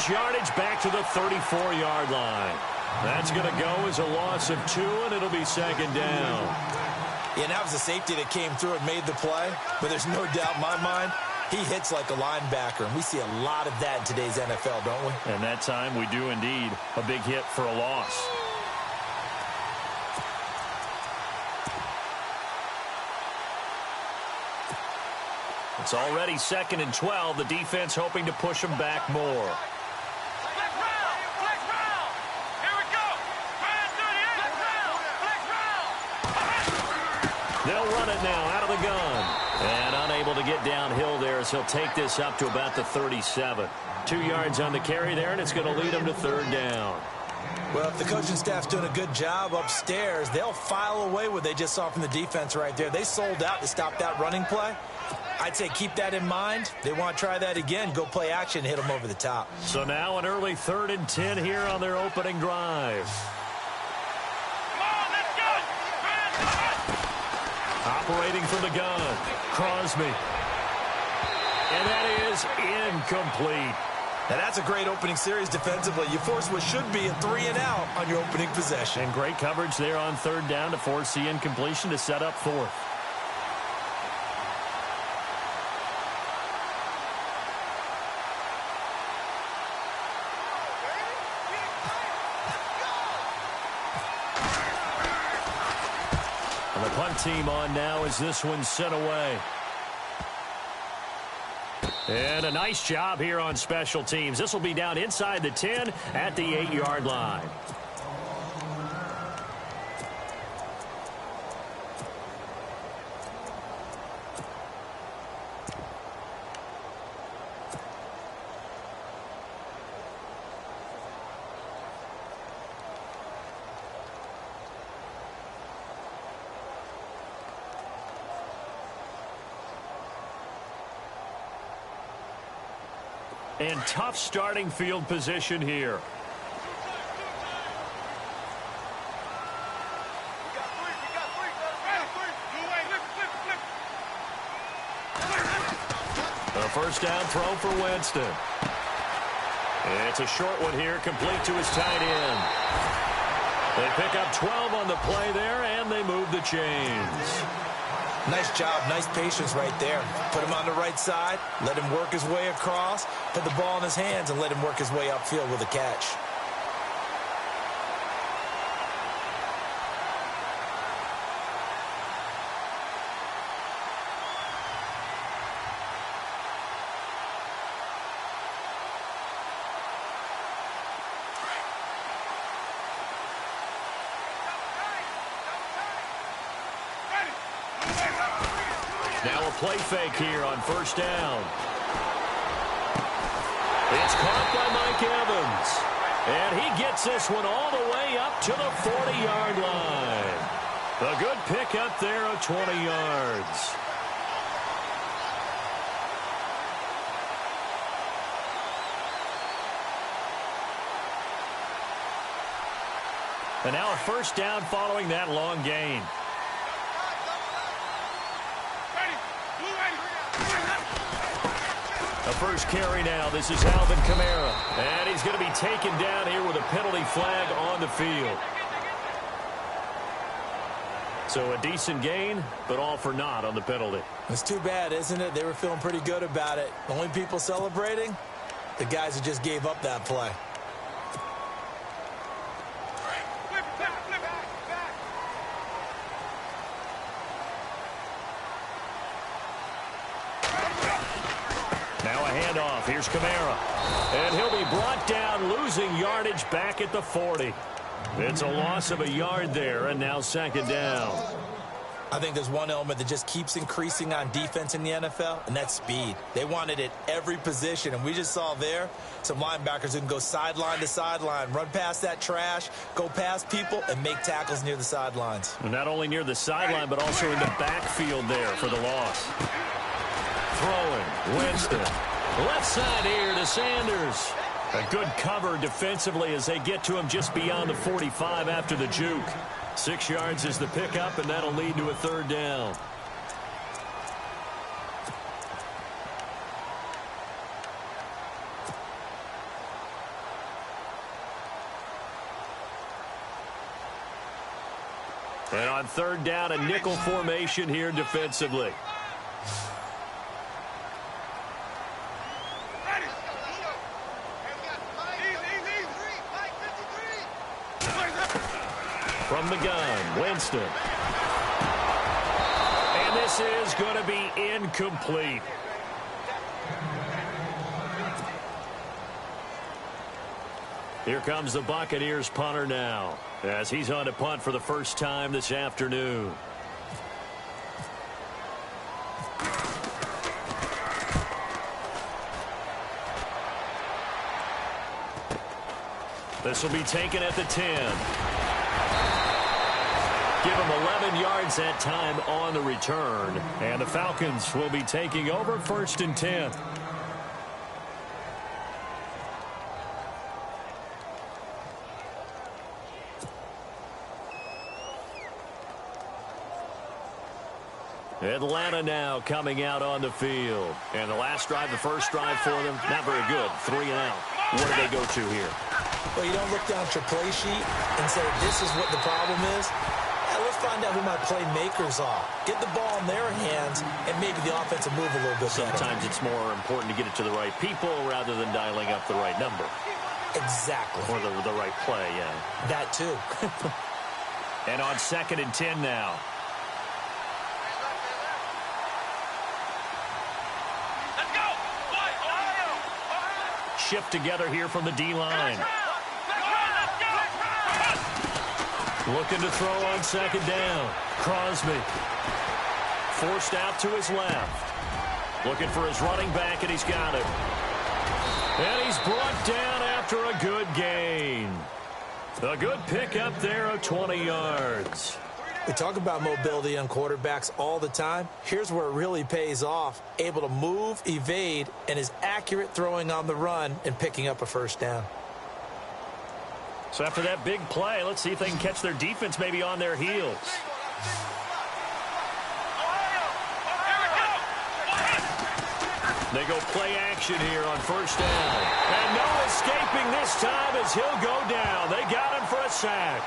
gains yardage back to the 34-yard line. That's going to go as a loss of 2, and it'll be second down. Yeah, and that was a safety that came through and made the play, but there's no doubt in my mind he hits like a linebacker, and we see a lot of that in today's NFL, don't we? And that time we do indeed. A big hit for a loss. It's already 2nd and 12. The defense hoping to push them back more. They'll run it now out of the gun. And unable to get downhill there as he'll take this up to about the 37. 2 yards on the carry there, and it's going to lead him to 3rd down. Well, if the coaching staff's doing a good job upstairs, they'll file away what they just saw from the defense right there. They sold out to stop that running play. I'd say keep that in mind. They want to try that again, go play action, hit them over the top. So now an early 3rd and 10 here on their opening drive. Operating from the gun, Crosby. And that is incomplete. Now that's a great opening series defensively. You force what should be a 3 and out on your opening possession. And great coverage there on 3rd down to force the incompletion to set up 4th. And the punt team on now as this one's sent away. And a nice job here on special teams. This will be down inside the 10 at the 8-yard line. And tough starting field position here. A first down throw for Winston. It's a short one here, complete to his tight end. They pick up 12 on the play there, and they move the chains. Nice job, nice patience right there. Put him on the right side, let him work his way across, put the ball in his hands, and let him work his way upfield with a catch. Now a play fake here on first down. It's caught by Mike Evans. And he gets this one all the way up to the 40-yard line. A good pick up there of 20 yards. And now a first down following that long gain. A first carry now. This is Alvin Kamara. And he's going to be taken down here with a penalty flag on the field. So a decent gain, but all for naught on the penalty. It's too bad, isn't it? They were feeling pretty good about it. The only people celebrating, the guys who just gave up that play. Now a handoff. Here's Kamara. And he'll be brought down, losing yardage back at the 40. It's a loss of a yard there, and now second down. I think there's one element that just keeps increasing on defense in the NFL, and that's speed. They want it at every position, and we just saw there some linebackers who can go sideline to sideline, run past that trash, go past people, and make tackles near the sidelines. And not only near the sideline, but also in the backfield there for the loss. Throwing, Winston. Left side here to Sanders. A good cover defensively as they get to him just beyond the 45 after the juke. 6 yards is the pickup, and that'll lead to a third down. And on third down, a nickel formation here defensively. From the gun, Winston. And this is going to be incomplete. Here comes the Buccaneers punter now, as he's on to punt for the first time this afternoon. This will be taken at the 10. Give him 11 yards that time on the return. And the Falcons will be taking over 1st and 10. Atlanta now coming out on the field. And the last drive, the first drive for them, not very good. 3 and out. What do they go to here? Well, you don't look down at your play sheet and say, this is what the problem is. Let's find out who my playmakers are. Get the ball in their hands, and maybe the offense will move a little bit better. Sometimes it's more important to get it to the right people rather than dialing up the right number. Exactly. Or the right play, yeah. That too. And on 2nd and 10 now. Let's go! Ohio! Shift together here from the D-line. Looking to throw on 2nd down. Crosby. Forced out to his left. Looking for his running back, and he's got it. And he's brought down after a good gain. A good pickup there of 20 yards. We talk about mobility on quarterbacks all the time. Here's where it really pays off. Able to move, evade, and is accurate throwing on the run and picking up a 1st down. So after that big play, let's see if they can catch their defense maybe on their heels. They go play action here on 1st down. And no escaping this time as he'll go down. They got him for a sack.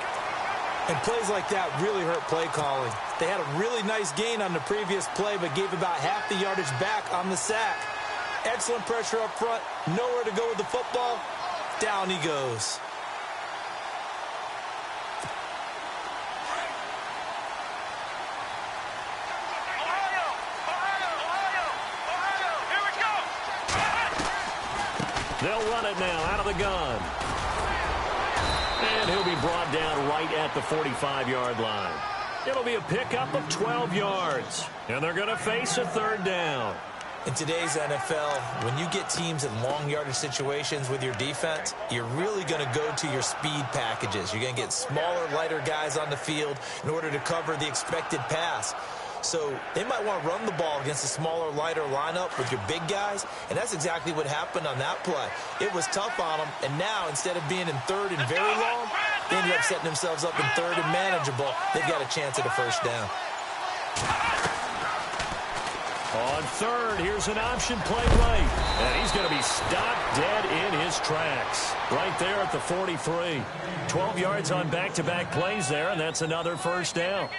And plays like that really hurt play calling. They had a really nice gain on the previous play, but gave about half the yardage back on the sack. Excellent pressure up front. Nowhere to go with the football. Down he goes. They'll run it now out of the gun. And he'll be brought down right at the 45-yard line. It'll be a pickup of 12 yards. And they're going to face a 3rd down. In today's NFL, when you get teams in long yardage situations with your defense, you're really going to go to your speed packages. You're going to get smaller, lighter guys on the field in order to cover the expected pass. So they might want to run the ball against a smaller, lighter lineup with your big guys, and that's exactly what happened on that play. It was tough on them, and now instead of being in 3rd and very long, they ended up setting themselves up in 3rd and manageable. They've got a chance at a 1st down. On 3rd, here's an option play right. And he's going to be stopped dead in his tracks. Right there at the 43. 12 yards on back-to-back plays there, and that's another 1st down.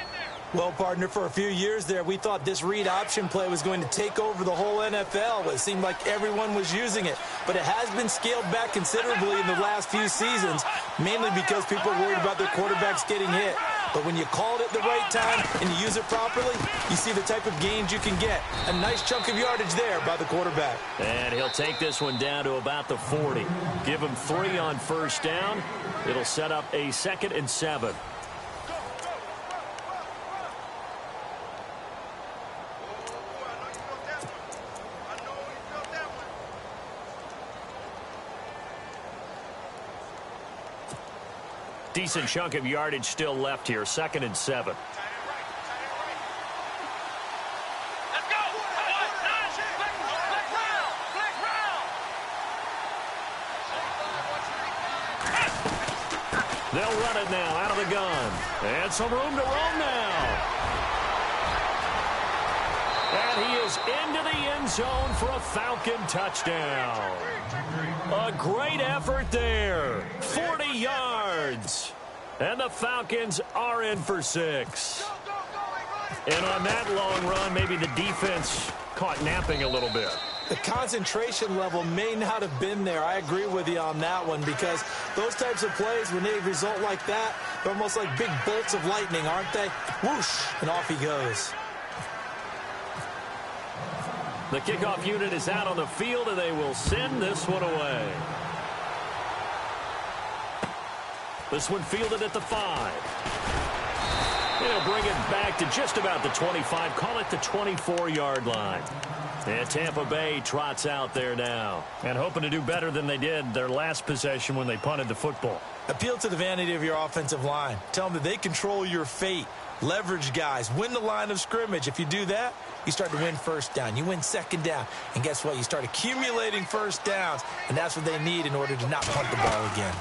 Well, partner, for a few years there, we thought this read option play was going to take over the whole NFL. It seemed like everyone was using it. But it has been scaled back considerably in the last few seasons, mainly because people are worried about their quarterbacks getting hit. But when you call it at the right time and you use it properly, you see the type of gains you can get. A nice chunk of yardage there by the quarterback. And he'll take this one down to about the 40. Give him 3 on 1st down. It'll set up a 2nd and 7. Decent chunk of yardage still left here. 2nd and 7. They'll run it now out of the gun. And some room to roam now. And he is into the end zone for a Falcon touchdown. A great effort there. 40 yards. And the Falcons are in for 6. And on that long run, maybe the defense caught napping a little bit. The concentration level may not have been there. I agree with you on that one, because those types of plays, when they result like that, they're almost like big bolts of lightning, aren't they? Whoosh, and off he goes. The kickoff unit is out on the field, and they will send this one away. This one fielded at the 5. They'll bring it back to just about the 25, call it the 24-yard line. And Tampa Bay trots out there now, and hoping to do better than they did their last possession when they punted the football. Appeal to the vanity of your offensive line. Tell them that they control your fate. Leverage guys. Win the line of scrimmage. If you do that, you start to win first down. You win second down. And guess what? You start accumulating first downs, and that's what they need in order to not punt the ball again.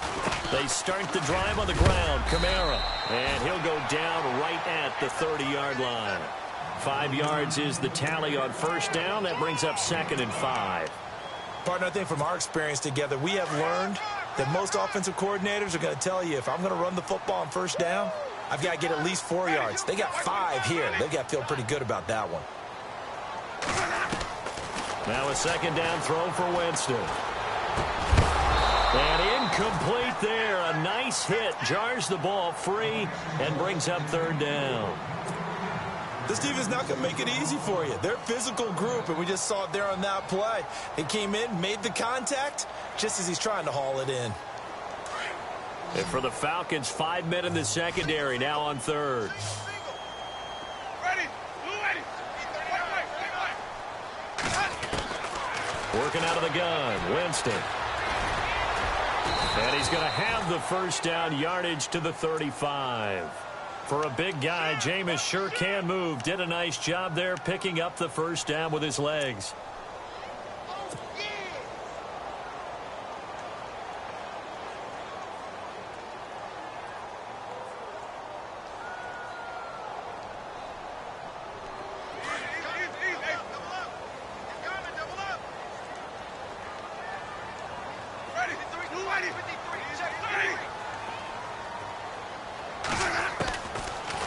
They start the drive on the ground. Kamara. And he'll go down right at the 30-yard line. 5 yards is the tally on first down. That brings up 2nd and 5. Partner, I think from our experience together, we have learned that most offensive coordinators are going to tell you, if I'm going to run the football on first down, I've got to get at least 4 yards. They got 5 here. They've got to feel pretty good about that one. Now a second down throw for Winston. And incomplete there. A nice hit. Jars the ball free and brings up 3rd down. This team is not going to make it easy for you. They're a physical group, and we just saw it there on that play. He came in, made the contact, just as he's trying to haul it in. And for the Falcons, 5 men in the secondary, now on 3rd. Working out of the gun, Winston. And he's going to have the first down, yardage to the 35. For a big guy, Jameis sure can move. Did a nice job there picking up the first down with his legs.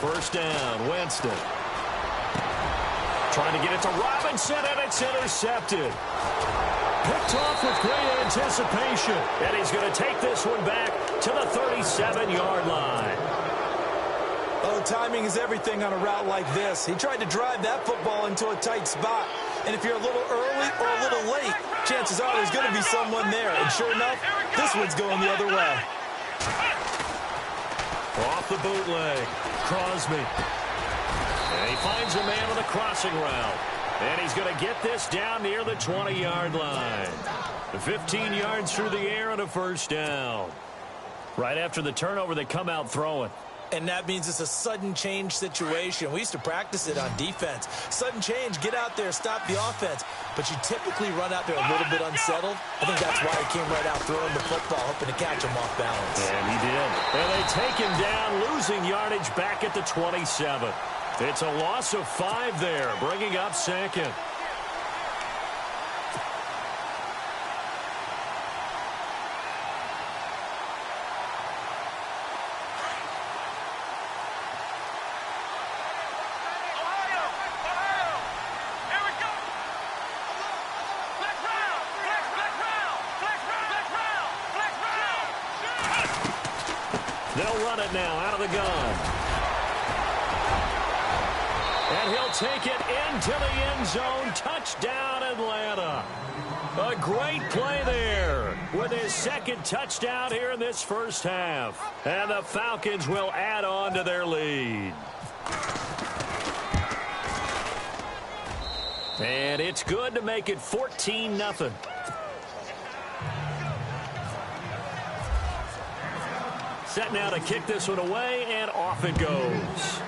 First down, Winston. Trying to get it to Robinson, and it's intercepted. Picked off with great anticipation. And he's going to take this one back to the 37-yard line. Oh, timing is everything on a route like this. He tried to drive that football into a tight spot. And if you're a little early or a little late, chances are there's going to be someone there. And sure enough, this one's going the other way. Off the bootleg. Crosby. And he finds a man on the crossing route. And he's going to get this down near the 20-yard line. 15 yards through the air and a first down. Right after the turnover, they come out throwing. And that means it's a sudden change situation. We used to practice it on defense. Sudden change, get out there, stop the offense. But you typically run out there a little bit unsettled. I think that's why he came right out throwing the football, hoping to catch him off balance. And he did. And they take him down, losing yardage back at the 27. It's a loss of 5 there, bringing up 2nd. They'll run it now out of the gun. And he'll take it into the end zone. Touchdown, Atlanta. A great play there with his 2nd touchdown here in this first half. And the Falcons will add on to their lead. And it's good to make it 14-0. Set now to kick this one away, and off it goes.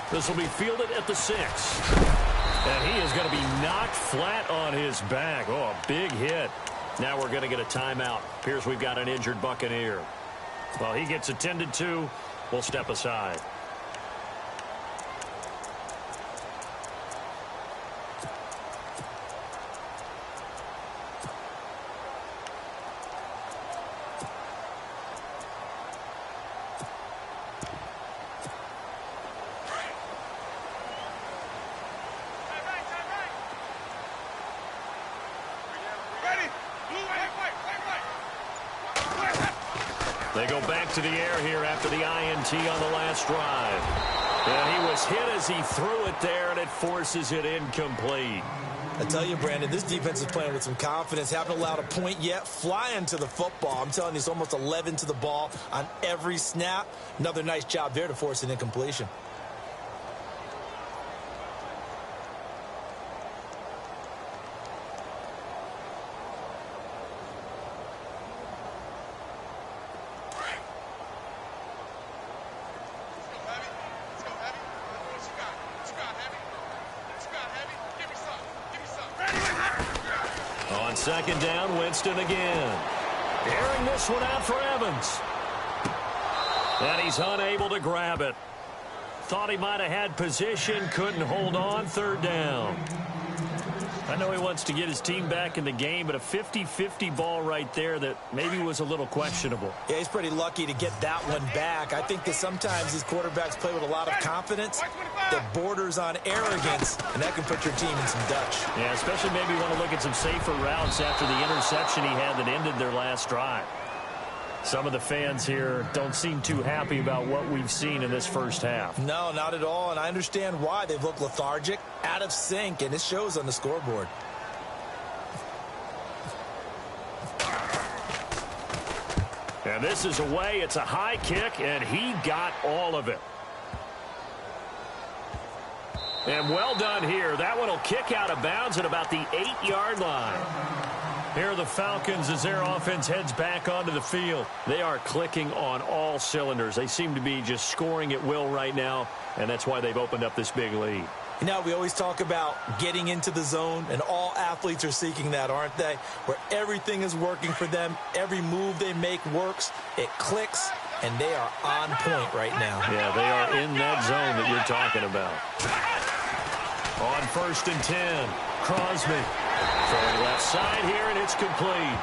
This will be fielded at the 6. And he is going to be knocked flat on his back. Oh, a big hit. Now we're going to get a timeout. Appears we've got an injured Buccaneer. While he gets attended to, we'll step aside. They go back to the air here after the INT on the last drive. And he was hit as he threw it there, and it forces it incomplete. I tell you, Brandon, this defense is playing with some confidence. Haven't allowed a point yet. Flying to the football. I'm telling you, it's almost 11 to the ball on every snap. Another nice job there to force an incompletion. On second down, Winston again. Airing this one out for Evans. And he's unable to grab it. Thought he might have had position, couldn't hold on. Third down. I know he wants to get his team back in the game, but a 50-50 ball right there that maybe was a little questionable. Yeah, he's pretty lucky to get that one back. I think that sometimes these quarterbacks play with a lot of confidence that borders on arrogance, and that can put your team in some Dutch. Yeah, especially maybe want to look at some safer routes after the interception he had that ended their last drive. Some of the fans here don't seem too happy about what we've seen in this first half. No, not at all, and I understand why. They've looked lethargic, out of sync, and it shows on the scoreboard. And this is away. It's a high kick, and he got all of it. And well done here. That one will kick out of bounds at about the 8-yard line. Here are the Falcons as their offense heads back onto the field. They are clicking on all cylinders. They seem to be just scoring at will right now, and that's why they've opened up this big lead. You know, we always talk about getting into the zone, and all athletes are seeking that, aren't they? Where everything is working for them. Every move they make works. It clicks, and they are on point right now. Yeah, they are in that zone that you're talking about. On 1st and 10, Crosby. Throwing left side here, and it's complete.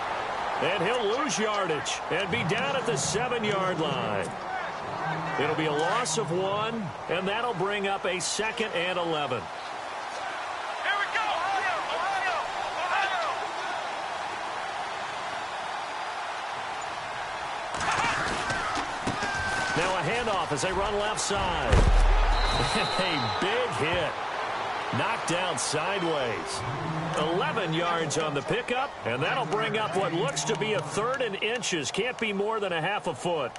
And he'll lose yardage and be down at the 7-yard line. It'll be a loss of 1, and that'll bring up a 2nd and 11. Here we go! Ohio! Now a handoff as they run left side. A big hit. Knocked down sideways. 11 yards on the pickup, and that'll bring up what looks to be a 3rd and inches. Can't be more than a half a foot.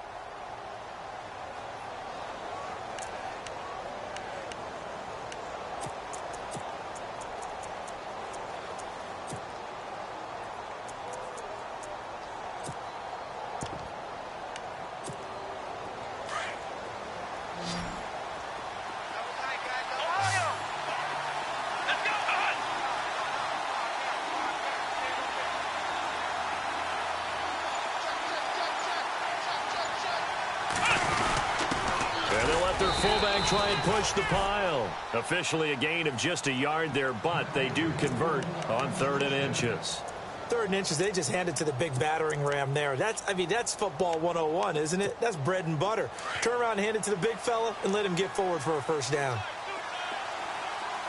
Fullback try and push the pile. Officially a gain of just a yard there, but they do convert on 3rd and inches. 3rd and inches, they just handed to the big battering ram there. That's football 101, isn't it? That's bread and butter. Turn around and hand it to the big fella and let him get forward for a first down.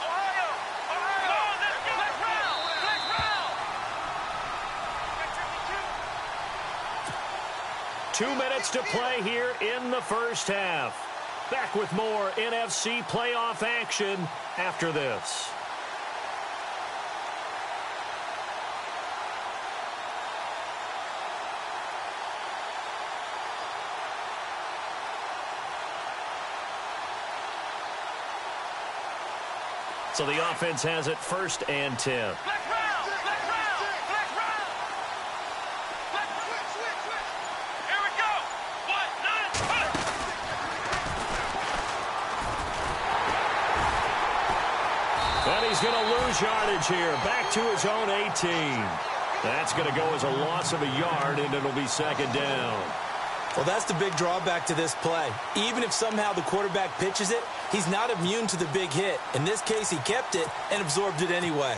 Ohio! 2 minutes to play here in the first half. Back with more NFC playoff action after this. So the offense has it 1st and 10. And he's going to lose yardage here. Back to his own 18. That's going to go as a loss of a yard, and it'll be 2nd down. Well, that's the big drawback to this play. Even if somehow the quarterback pitches it, he's not immune to the big hit. In this case, he kept it and absorbed it anyway.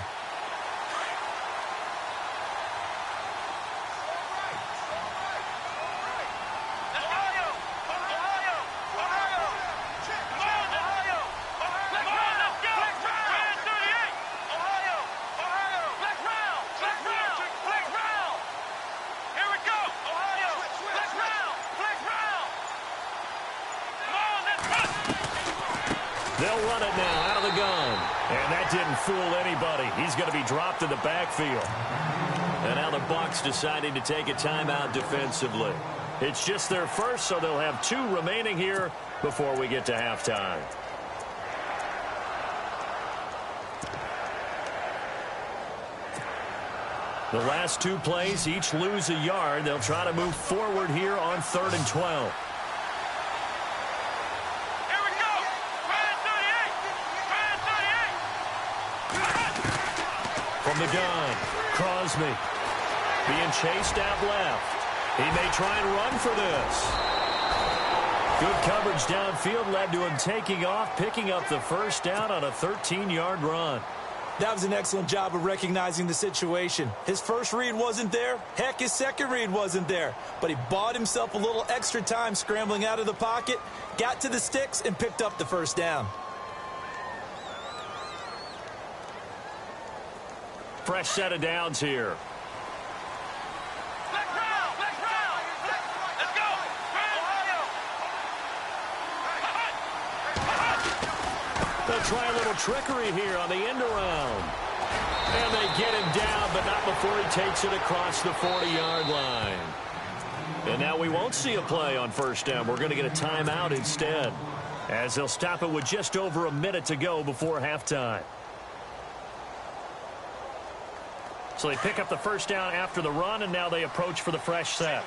run it now out of the gun. And that didn't fool anybody. He's going to be dropped in the backfield. And now the Bucs deciding to take a timeout defensively. It's just their first, so they'll have 2 remaining here before we get to halftime. The last 2 plays each lose a yard. They'll try to move forward here on 3rd and 12. Here we go. 38. From the gun, Crosby being chased out left. He may try and run for this. Good coverage downfield led to him taking off, picking up the first down on a 13-yard run. That was an excellent job of recognizing the situation. His first read wasn't there. Heck, his second read wasn't there. But he bought himself a little extra time scrambling out of the pocket, got to the sticks, and picked up the first down. Fresh set of downs here. Let's go. They'll try a little trickery here on the end around. And they get him down, but not before he takes it across the 40-yard line. And now we won't see a play on first down. We're going to get a timeout instead, as they'll stop it with just over a minute to go before halftime. So they pick up the first down after the run, and now they approach for the fresh set.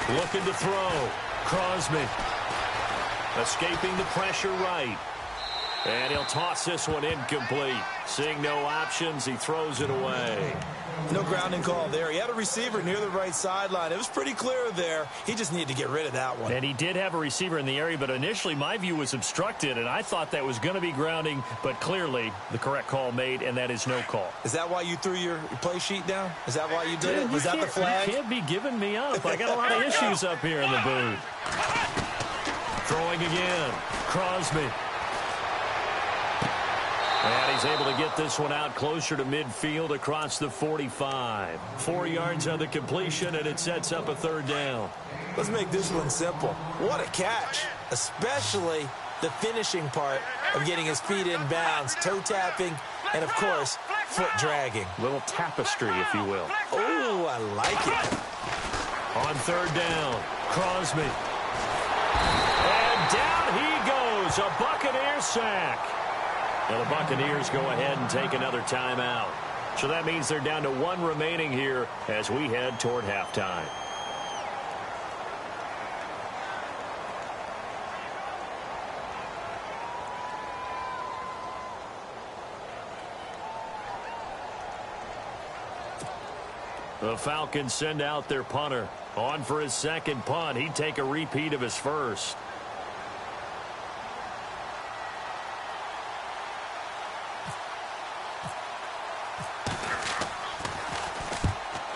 Looking to throw. Crosby escaping the pressure right. And he'll toss this one incomplete. Seeing no options, he throws it away. No grounding call there. He had a receiver near the right sideline. It was pretty clear there. He just needed to get rid of that one. And he did have a receiver in the area, but initially my view was obstructed, and I thought that was going to be grounding, but clearly the correct call made, and that is no call. Is that why you threw your play sheet down? Is that why you did it? Was that the flag? You can't be giving me up. I got a lot of issues up here in the booth. Throwing again. Crosby. And he's able to get this one out closer to midfield across the 45. 4 yards on the completion, and it sets up a third down. Let's make this one simple. What a catch, especially the finishing part of getting his feet in bounds, toe tapping, and, of course, foot dragging. Little tapestry, if you will. Oh, I like it. On third down, Crosby. And down he goes, a Buccaneer sack. Now the Buccaneers go ahead and take another timeout. So that means they're down to 1 remaining here as we head toward halftime. The Falcons send out their punter. On for his second punt. He'd take a repeat of his first.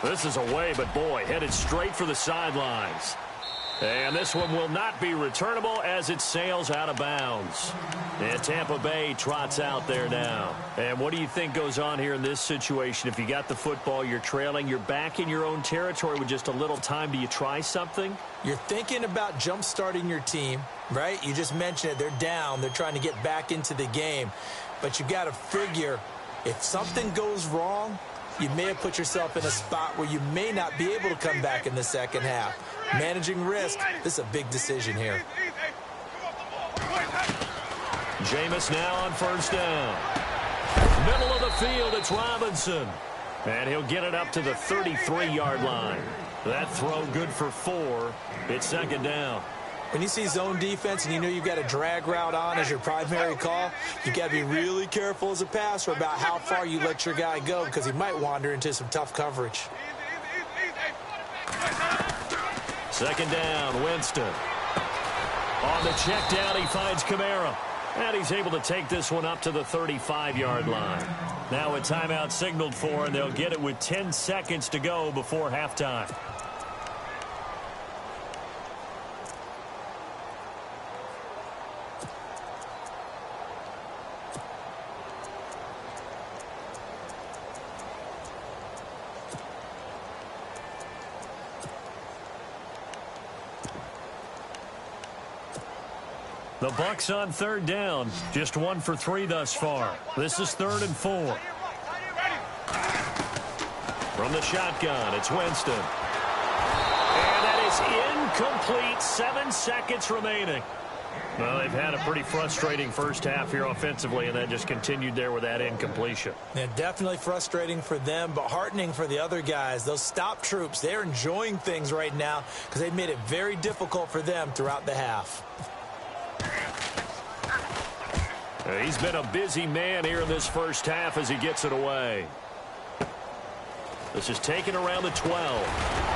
This is away, but boy, headed straight for the sidelines. And this one will not be returnable as it sails out of bounds. And Tampa Bay trots out there now. And what do you think goes on here in this situation? If you got the football, you're trailing, you're back in your own territory with just a little time. Do you try something? You're thinking about jump-starting your team, right? You just mentioned it. They're down. They're trying to get back into the game. But you got to figure if something goes wrong, you may have put yourself in a spot where you may not be able to come back in the second half. Managing risk, this is a big decision here. Jameis now on first down. Middle of the field, it's Robinson. And he'll get it up to the 33-yard line. That throw good for 4. It's second down. When you see zone defense and you know you've got a drag route on as your primary call, you've got to be really careful as a passer about how far you let your guy go because he might wander into some tough coverage. Second down, Winston. On the check down, he finds Kamara. And he's able to take this one up to the 35-yard line. Now a timeout signaled for, and they'll get it with 10 seconds to go before halftime. The Bucks on third down. Just 1 for 3 thus far. This is 3rd and 4. From the shotgun, it's Winston. And that is incomplete. 7 seconds remaining. Well, they've had a pretty frustrating first half here offensively, and that just continued there with that incompletion. Yeah, definitely frustrating for them, but heartening for the other guys. Those stop troops, they're enjoying things right now because they've made it very difficult for them throughout the half. He's been a busy man here in this first half as he gets it away. This is taken around the 12.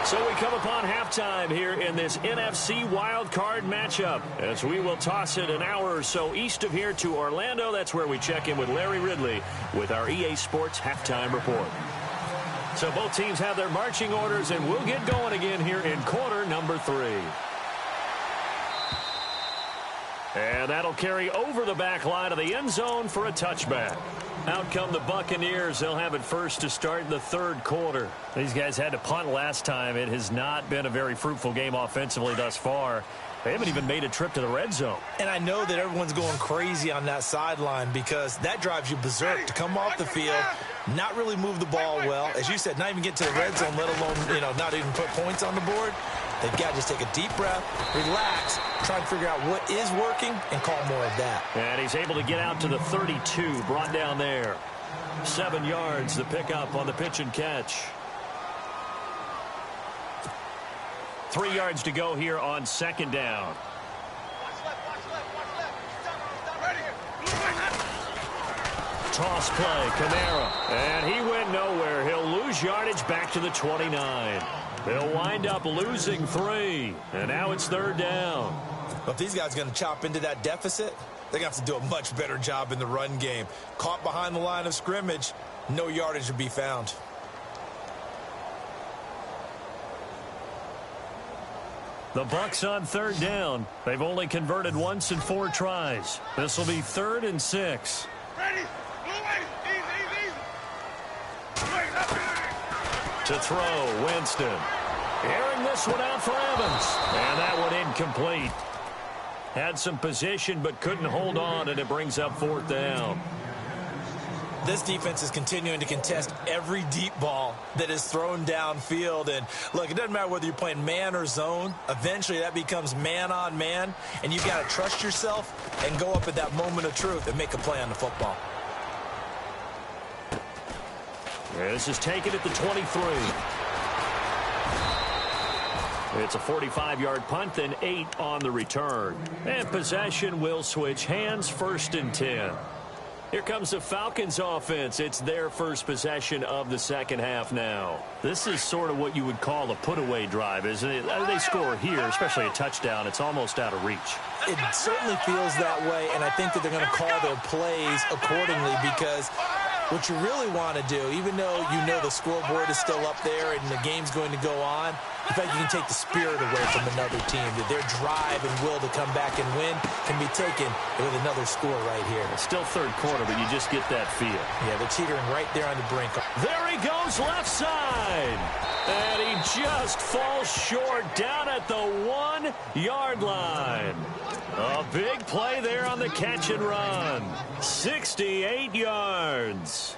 So we come upon halftime here in this NFC wildcard matchup as we will toss it an hour or so east of here to Orlando. That's where we check in with Larry Ridley with our EA Sports halftime report. So both teams have their marching orders, and we'll get going again here in quarter number 3. And that'll carry over the back line of the end zone for a touchback. Out come the Buccaneers. They'll have it first to start in the 3rd quarter. These guys had to punt last time. It has not been a very fruitful game offensively thus far. They haven't even made a trip to the red zone. And I know that everyone's going crazy on that sideline because that drives you berserk to come off the field, not really move the ball well. As you said, not even get to the red zone, let alone, not even put points on the board. They've got to just take a deep breath, relax, try to figure out what is working, and call more of that. And he's able to get out to the 32, brought down there. 7 yards, the pickup on the pitch and catch. 3 yards to go here on 2nd down. Toss play, Kamara. And he went nowhere. He'll lose yardage back to the 29. They'll wind up losing 3. And now it's 3rd down. Well, if these guys are going to chop into that deficit, they're going to have to do a much better job in the run game. Caught behind the line of scrimmage, no yardage to be found. The Bucks on 3rd down. They've only converted once in 4 tries. This will be 3rd and 6. Ready? To throw, Winston. Airing this one out for Evans. And that one incomplete. Had some position but couldn't hold on, and it brings up 4th down. This defense is continuing to contest every deep ball that is thrown downfield. And, look, it doesn't matter whether you're playing man or zone. Eventually that becomes man on man, and you've got to trust yourself and go up at that moment of truth and make a play on the football. This is taken at the 23. It's a 45-yard punt, then 8 on the return. And possession will switch hands, 1st and 10. Here comes the Falcons offense. It's their first possession of the second half now. This is sort of what you would call a put-away drive, isn't it? They score here, especially a touchdown. It's almost out of reach. It certainly feels that way, and I think that they're going to call their plays accordingly because what you really want to do, even though you know the scoreboard is still up there and the game's going to go on, in fact, you can take the spirit away from another team. That their drive and will to come back and win can be taken with another score right here. It's still 3rd quarter, but you just get that feel. Yeah, they're teetering right there on the brink. There he goes, left side. And he just falls short down at the 1-yard line. A big play there on the catch and run. 68 yards.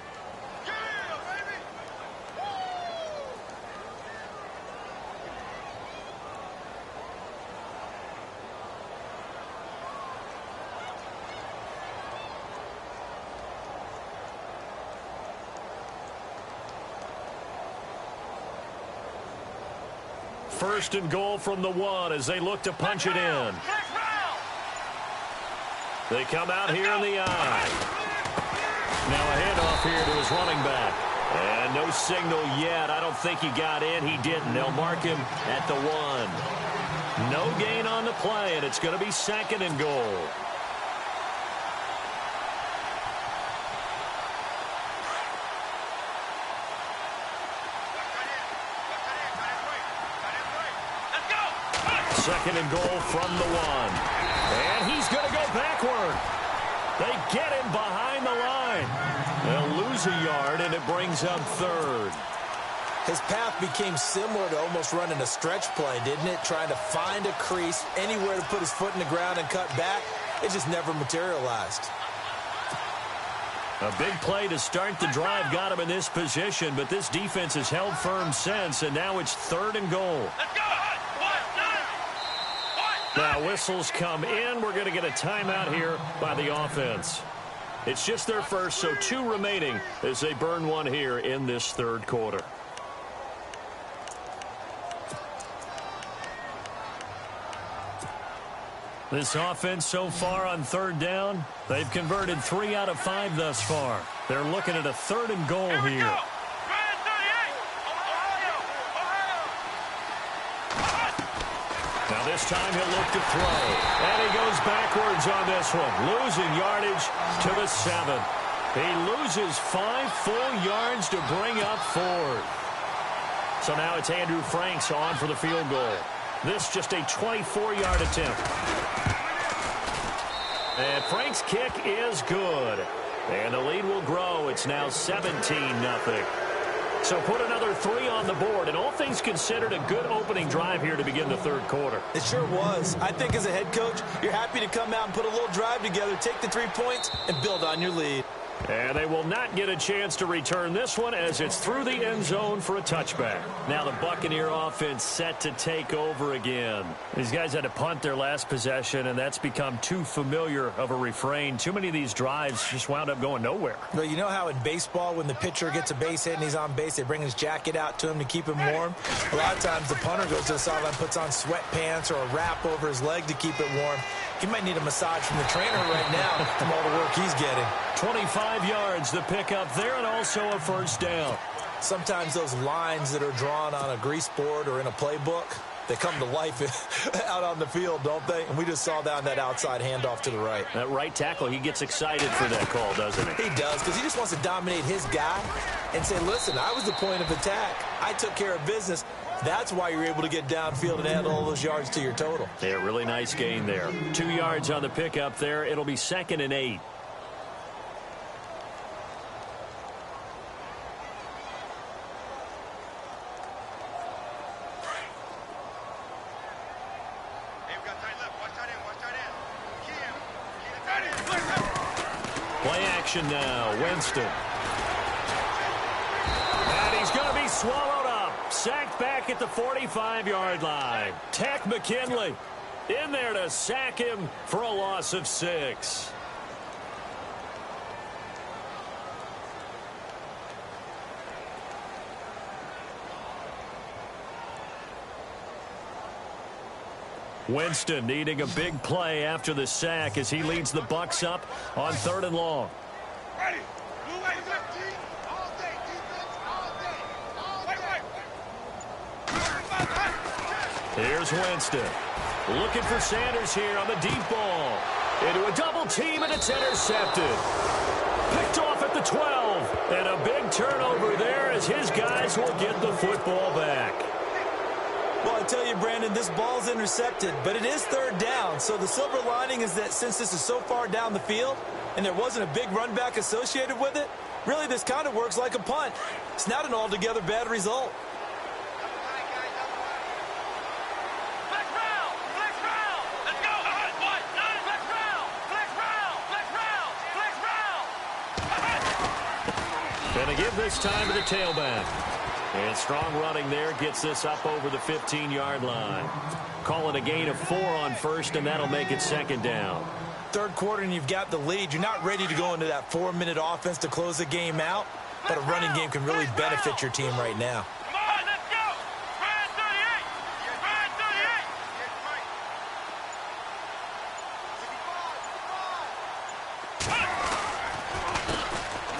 First and goal from the 1 as they look to punch it in. They come out here in the I. Now a handoff here to his running back. And no signal yet. I don't think he got in. He didn't. They'll mark him at the 1. No gain on the play, and it's going to be 2nd and goal. Second and goal from the 1. And he's going to go backward. They get him behind the line. They'll lose a yard, and it brings up 3rd. His path became similar to almost running a stretch play, didn't it? Trying to find a crease, anywhere to put his foot in the ground and cut back. It just never materialized. A big play to start the drive got him in this position, but this defense has held firm since, and now it's 3rd and goal. Let's go. Now whistles come in. We're going to get a timeout here by the offense. It's just their first, so 2 remaining as they burn one here in this 3rd quarter. This offense so far on 3rd down, they've converted 3 out of 5 thus far. They're looking at a 3rd and goal here. Now this time he'll look to throw. And he goes backwards on this one, losing yardage to the 7. He loses 5 full yards to bring up 4th. So now it's Andrew Franks on for the field goal. This just a 24-yard attempt. And Frank's kick is good. And the lead will grow. It's now 17-0. So put another 3 on the board. And all things considered, a good opening drive here to begin the 3rd quarter. It sure was. I think as a head coach, you're happy to come out and put a little drive together, take the 3 points, and build on your lead. And they will not get a chance to return this one as it's through the end zone for a touchback. Now the Buccaneer offense set to take over again. These guys had to punt their last possession, and that's become too familiar of a refrain. Too many of these drives just wound up going nowhere. Well, you know how in baseball when the pitcher gets a base hit and he's on base, they bring his jacket out to him to keep him warm? A lot of times the punter goes to the sideline, puts on sweatpants or a wrap over his leg to keep it warm. He might need a massage from the trainer right now from all the work he's getting. 25 yards the pickup there, and also a 1st down. Sometimes those lines that are drawn on a grease board or in a playbook, they come to life out on the field, don't they? And we just saw that on that outside handoff to the right. That right tackle, he gets excited for that call, doesn't he? He does, because he just wants to dominate his guy and say, listen, I was the point of attack. I took care of business. That's why you're able to get downfield and add all those yards to your total. Yeah, really nice gain there. 2 yards on the pickup there. It'll be 2nd and 8. Play action now. Winston. And he's going to be swallowed up. Sacked back at the 45-yard line. Tech McKinley in there to sack him for a loss of 6. Winston needing a big play after the sack as he leads the Bucs up on 3rd and long. Ready. Blue 15. All day. Defense all day. Here's Winston. Looking for Sanders here on the deep ball. Into a double team, and it's intercepted. Picked off at the 12. And a big turnover there as his guys will get the football back. Well, I tell you, Brandon, this ball's intercepted, but it is 3rd down. So the silver lining is that since this is so far down the field and there wasn't a big run back associated with it, really this kind of works like a punt. It's not an altogether bad result. Gonna give this time to the tailback. And strong running there gets this up over the 15-yard line. Call it a gain of 4 on 1st, and that'll make it 2nd down. 3rd quarter and you've got the lead. You're not ready to go into that 4-minute offense to close the game out, but a running game can really benefit your team right now. Come on, let's go. Ryan 38. Ryan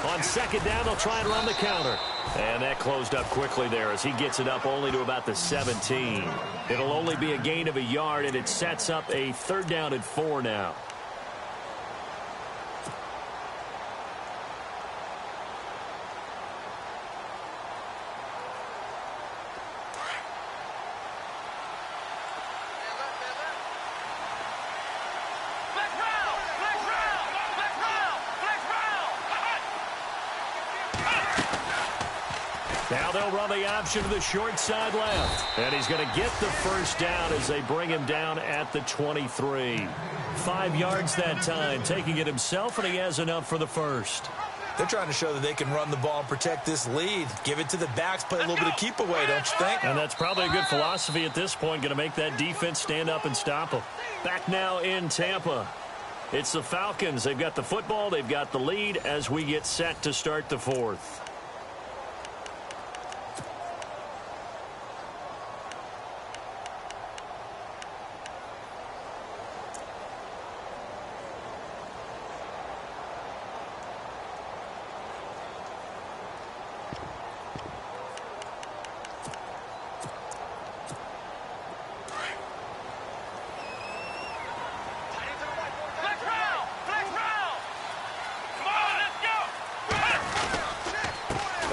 38. On 2nd down, they'll try and run the counter. And that closed up quickly there as he gets it up only to about the 17. It'll only be a gain of a yard, and it sets up a 3rd down and 4 now. Now they'll run the option to the short side left. And he's going to get the first down as they bring him down at the 23. 5 yards that time, taking it himself, and he has enough for the first. They're trying to show that they can run the ball and protect this lead. Give it to the backs, play a little bit of keep away, don't you think? And that's probably a good philosophy at this point, going to make that defense stand up and stop them. Back now in Tampa. It's the Falcons. They've got the football. They've got the lead as we get set to start the fourth.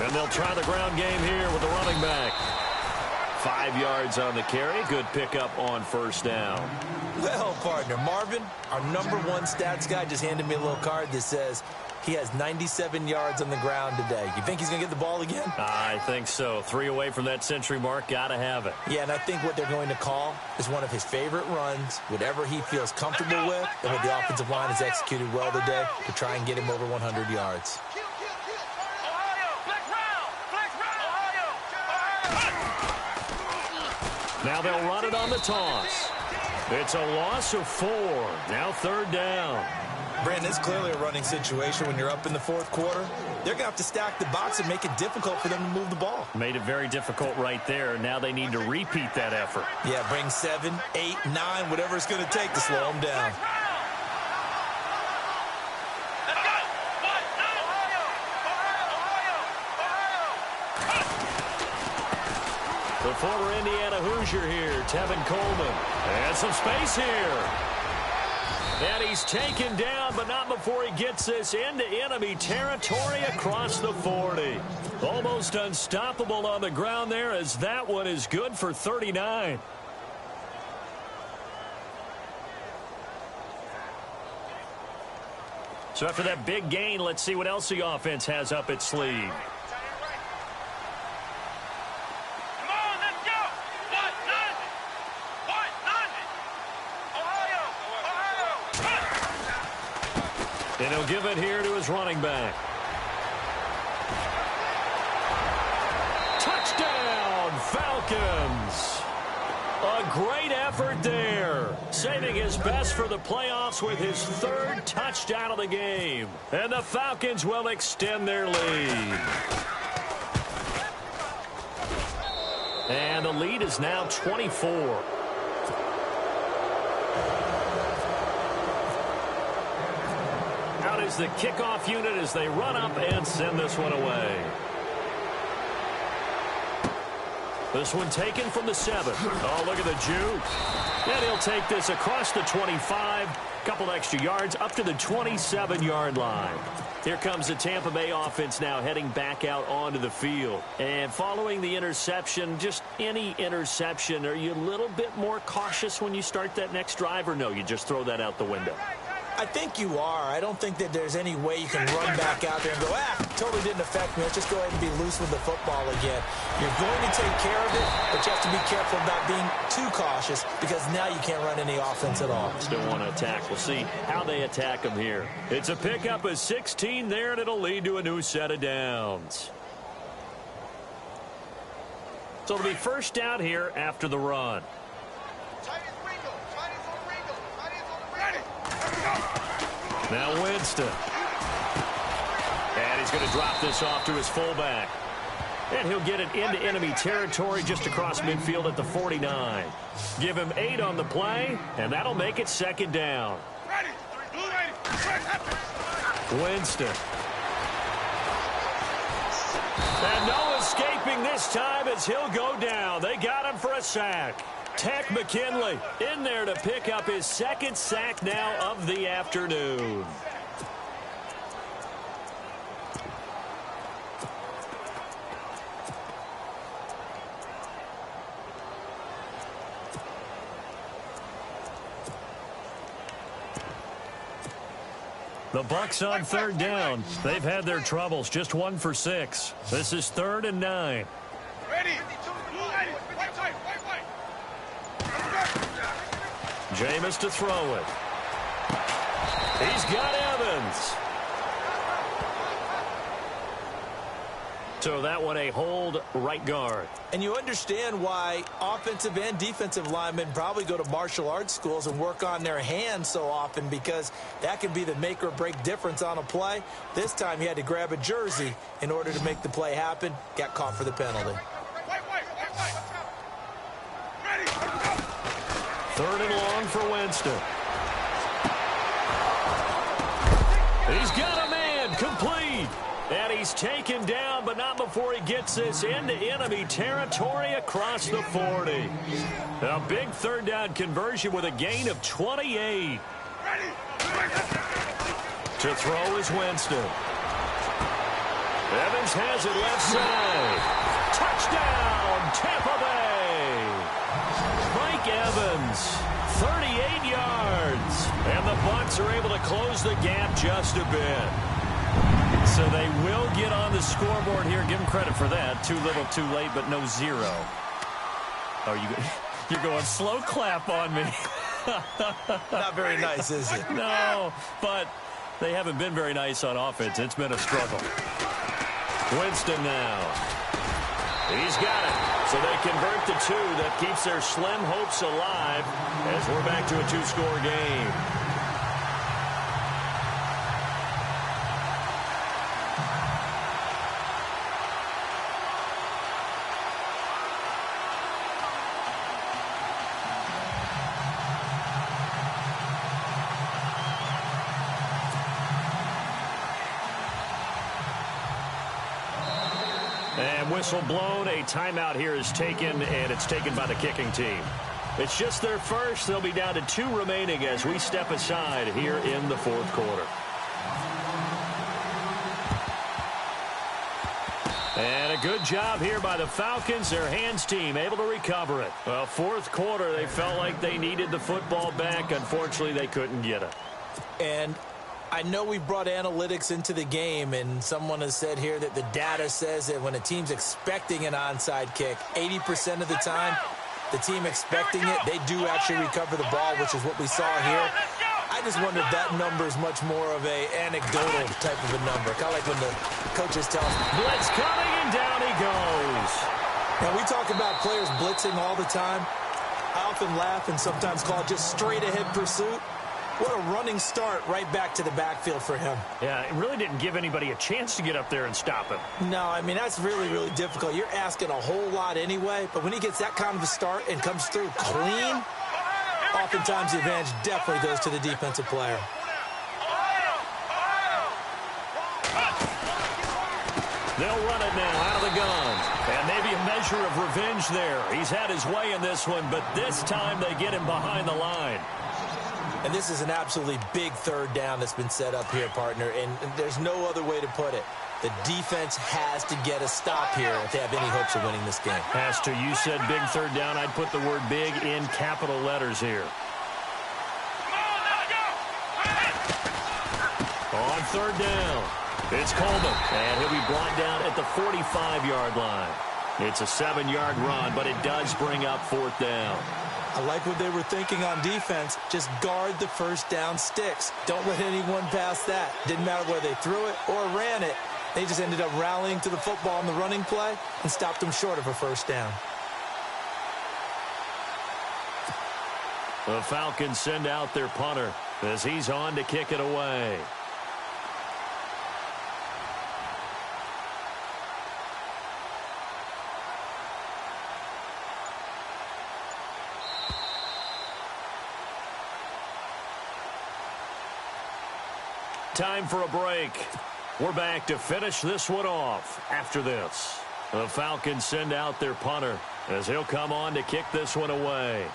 And they'll try the ground game here with the running back. 5 yards on the carry. Good pickup on first down. Well, partner, Marvin, our #1 stats guy just handed me a little card that says he has 97 yards on the ground today. You think he's going to get the ball again? I think so. 3 away from that century mark. Got to have it. Yeah, and I think what they're going to call is one of his favorite runs, whatever he feels comfortable with, and what the offensive line has executed well today to try and get him over 100 yards. Now they'll run it on the toss. It's a loss of 4. Now 3rd down. Brandon, it's clearly a running situation when you're up in the 4th quarter. They're going to have to stack the box and make it difficult for them to move the ball. Made it very difficult right there. Now they need to repeat that effort. Yeah, bring 7, 8, 9, whatever it's going to take to slow them down. The former Indiana Hoosier here, Tevin Coleman. And some space here. And he's taken down, but not before he gets this into enemy territory across the 40. Almost unstoppable on the ground there, as that one is good for 39. So after that big gain, let's see what else the offense has up its sleeve. And he'll give it here to his running back. Touchdown, Falcons. A great effort there. Saving his best for the playoffs with his 3rd touchdown of the game. And the Falcons will extend their lead. And the lead is now 24. Is the kickoff unit as they run up and send this one away. This one taken from the 7. Oh, look at the juke. And he'll take this across the 25. Couple extra yards up to the 27-yard line. Here comes the Tampa Bay offense now heading back out onto the field. And following the interception, just any interception, are you a little bit more cautious when you start that next drive, or no, you just throw that out the window? I think you are. I don't think that there's any way you can run back out there and go, totally didn't affect me. Let's just go ahead and be loose with the football again. You're going to take care of it, but you have to be careful about being too cautious because now you can't run any offense at all. Still want to attack. We'll see how they attack them here. It's a pickup of 16 there, and it'll lead to a new set of downs. So it'll be first down here after the run. Now Winston. And he's going to drop this off to his fullback. And he'll get it into enemy territory just across midfield at the 49. Give him 8 on the play, and that'll make it 2nd down. Winston. And no escaping this time as he'll go down. They got him for a sack. Tech McKinley in there to pick up his 2nd sack now of the afternoon. The Bucs on third down. They've had their troubles, just 1 for 6. This is 3rd and 9. Ready. Jameis to throw it. He's got Evans. So that one a hold right guard. And you understand why offensive and defensive linemen probably go to martial arts schools and work on their hands so often, because that can be the make or break difference on a play. This time he had to grab a jersey in order to make the play happen. Got caught for the penalty. Third and long for Winston. He's got a man, complete. And he's taken down, but not before he gets this into enemy territory across the 40. A big third down conversion with a gain of 28. To throw is Winston. Evans has it left side. Touchdown, Tampa Bay. Mike Evans, 38 yards. And the Bucs are able to close the gap just a bit. So they will get on the scoreboard here. Give them credit for that. Too little, too late, but no 0. Oh, you're going slow clap on me. Not very nice, is it? No, but they haven't been very nice on offense. It's been a struggle. Winston now. He's got it. So they convert the 2. That keeps their slim hopes alive as we're back to a 2-score game. And whistle blown. A timeout here is taken, and it's taken by the kicking team. It's just their first. They'll be down to 2 remaining as we step aside here in the 4th quarter. And a good job here by the Falcons. Their hands team able to recover it. Well, 4th quarter, they felt like they needed the football back. Unfortunately, they couldn't get it. And I know we brought analytics into the game, and someone has said here that the data says that when a team's expecting an onside kick, 80% of the time, the team expecting it, they do actually recover the ball, which is what we saw here. I just wonder if that number is much more of a anecdotal type of a number. Kind of like when the coaches tell us, blitz coming, and down he goes. Now, we talk about players blitzing all the time. I often laugh and sometimes call it just straight-ahead pursuit. What a running start right back to the backfield for him. Yeah, it really didn't give anybody a chance to get up there and stop him. No, I mean, that's really, really difficult. You're asking a whole lot anyway, but when he gets that kind of a start and comes through clean, oftentimes the advantage definitely goes to the defensive player. They'll run it now out of the gun. And maybe a measure of revenge there. He's had his way in this one, but this time they get him behind the line. And this is an absolutely big third down that's been set up here, partner, and there's no other way to put it. The defense has to get a stop here if they have any hopes of winning this game. Has to. You said big third down. I'd put the word big in capital letters here. On third down, it's Coleman, and he'll be brought down at the 45-yard line. It's a 7-yard run, but it does bring up 4th down. I like what they were thinking on defense. Just guard the first down sticks. Don't let anyone pass that. Didn't matter whether they threw it or ran it. They just ended up rallying to the football on the running play and stopped them short of a first down. The Falcons send out their punter as he's on to kick it away. Time for a break. We're back to finish this one off after this. The Falcons send out their punter as he'll come on to kick this one away.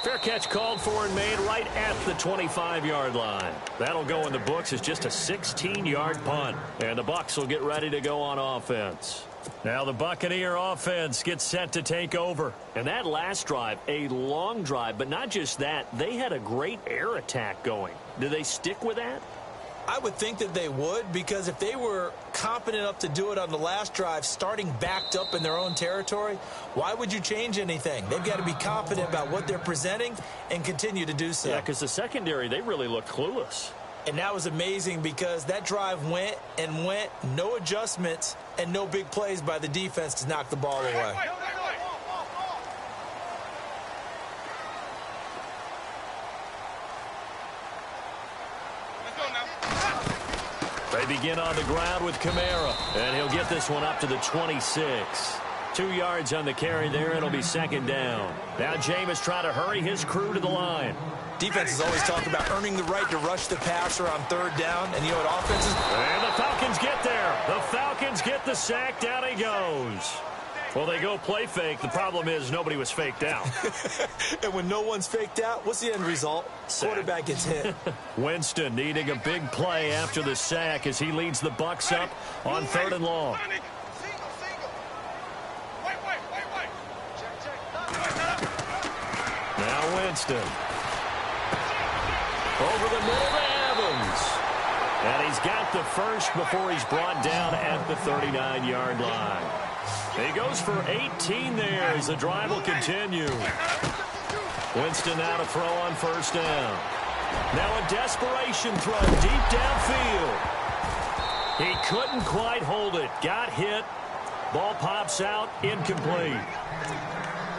Fair catch called for and made right at the 25-yard line. That'll go in the books as just a 16-yard punt. And the Bucs will get ready to go on offense. Now the Buccaneer offense gets set to take over. And that last drive, a long drive, but not just that, they had a great air attack going. Do they stick with that? I would think that they would, because if they were confident enough to do it on the last drive, starting backed up in their own territory, why would you change anything? They've got to be confident about what they're presenting and continue to do so. Yeah, because the secondary, they really look clueless. And that was amazing because that drive went and went, no adjustments, and no big plays by the defense to knock the ball away. They begin on the ground with Kamara, and he'll get this one up to the 26. 2 yards on the carry there. It'll be second down. Now Jameis trying to hurry his crew to the line. Defenses always talk about earning the right to rush the passer on third down, and you know what offenses? And the Falcons get there. The Falcons get the sack. Down he goes. Well, they go play fake. The problem is nobody was faked out. And when no one's faked out, what's the end result? Sack. Quarterback gets hit. Winston needing a big play after the sack as he leads the Bucs up on third and long. Now Winston. Over the middle to Evans. And he's got the first before he's brought down at the 39-yard line. He goes for 18 there as the drive will continue. Winston now to throw on first down. Now a desperation throw deep downfield. He couldn't quite hold it. Got hit. Ball pops out. Incomplete.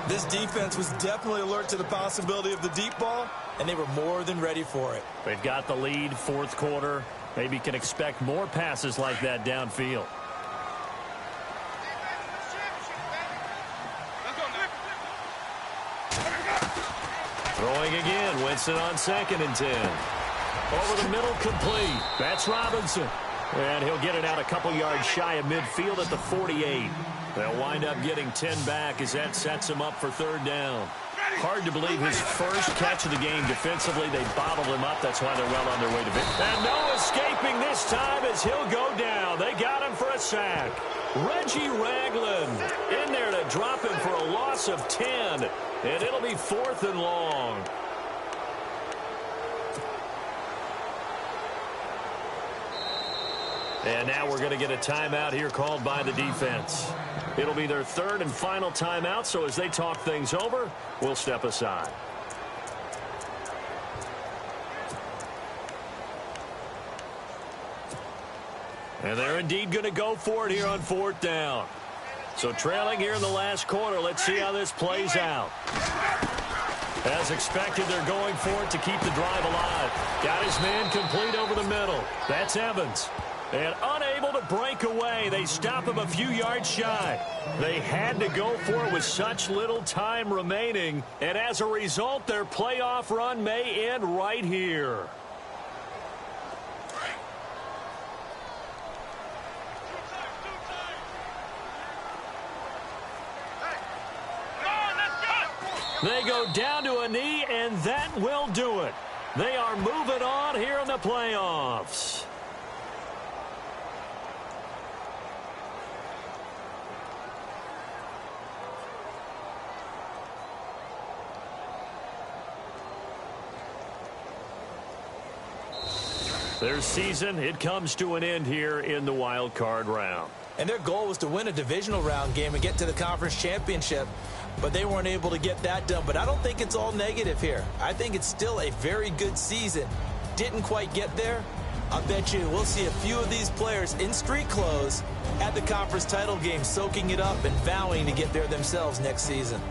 This defense was definitely alert to the possibility of the deep ball, and they were more than ready for it. They've got the lead, fourth quarter. Maybe can expect more passes like that downfield. Throwing again, Winston on 2nd and 10. Over the middle, complete. That's Robinson. And he'll get it out a couple yards shy of midfield at the 48. They'll wind up getting 10 back as that sets him up for third down. Hard to believe his first catch of the game defensively. They bottled him up. That's why they're well on their way to victory. And no escaping this time as he'll go down. They got him for a sack. Reggie Ragland in there to drop him for a loss of 10. And it'll be 4th and long. And now we're going to get a timeout here called by the defense. It'll be their third and final timeout, so as they talk things over, we'll step aside. And they're indeed going to go for it here on 4th down. So trailing here in the last quarter, let's see how this plays out. As expected, they're going for it to keep the drive alive. Got his man complete over the middle. That's Evans. And unable to break away, they stop him a few yards shy. They had to go for it with such little time remaining. And as a result, their playoff run may end right here. They go down to a knee, and that will do it. They are moving on here in the playoffs. Their season, it comes to an end here in the wild card round. And their goal was to win a divisional round game and get to the conference championship, but they weren't able to get that done. But I don't think it's all negative here. I think it's still a very good season. Didn't quite get there. I bet you we'll see a few of these players in street clothes at the conference title game, soaking it up and vowing to get there themselves next season.